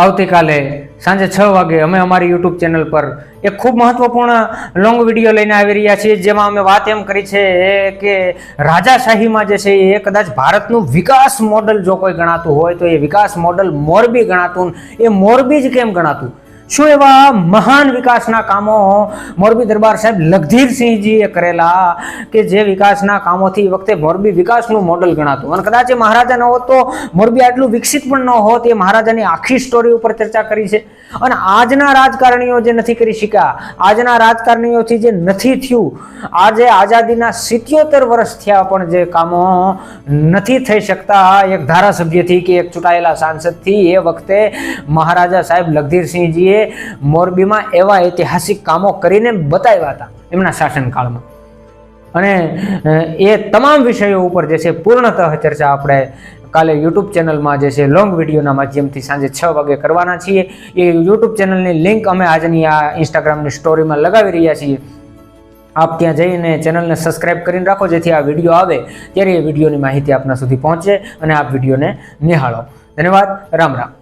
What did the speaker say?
આવતીકાલે સાંજે 6 વાગે અમે અમારી યુટ્યુબ ચેનલ પર એક ખૂબ મહત્વપૂર્ણ લોંગ વિડીયો લઈને આવી રહ્યા છીએ, જેમાં અમે વાત એમ કરી છે કે રાજાશાહીમાં જે છે એ કદાચ ભારતનું વિકાસ મોડલ જો કોઈ ગણાતું હોય તો એ વિકાસ મોડલ મોરબી ગણાતું. એ મોરબી જ કેમ ગણાતું? શું એવા મહાન વિકાસના કામો મોરબી દરબાર સાહેબ લખધીરસિંહજીએ કરેલા કે જે વિકાસના કામોથી વખતે મોરબી વિકાસનું મોડલ ગણાતું. અને કદાચ એ મહારાજા ન હોત તો મોરબી આટલું વિકસિત પણ ન હોત. એ મહારાજાની આખી સ્ટોરી ઉપર ચર્ચા કરી છે. અને આજના રાજકારણીઓ જે નથી કરી શક્યા, આજના રાજકારણીઓથી જે નથી થયું, આજે આઝાદીના 77 વર્ષ થયા પણ જે કામો નથી થઈ શકતા એક ધારાસભ્યથી કે એક ચૂંટાયેલા સાંસદથી, એ વખતે મહારાજા સાહેબ લખધીરસિંહજીએ મોરબીમાં એવા ઐતિહાસિક કામો કરીને બતાવ્યા હતા એમના શાસનકાળમાં. અને એ તમામ વિષયો ઉપર જે છે પૂર્ણતઃ ચર્ચા આપણે કાલે યુટ્યુબ ચેનલમાં જે છે લોંગ વિડીયોના માધ્યમથી સાંજે 6 વાગે કરવાના છીએ. એ યુટ્યુબ ચેનલની લિંક અમે આજની આ ઇન્સ્ટાગ્રામની સ્ટોરીમાં લગાવી રહ્યા છીએ. આપ ત્યાં જઈને ચેનલને સબસ્ક્રાઇબ કરીને રાખો, જેથી આ વિડીયો આવે ત્યારે એ વિડીયોની માહિતી આપના સુધી પહોંચે અને આપ વિડીયોને નિહાળો. ધન્યવાદ. રામ રામ.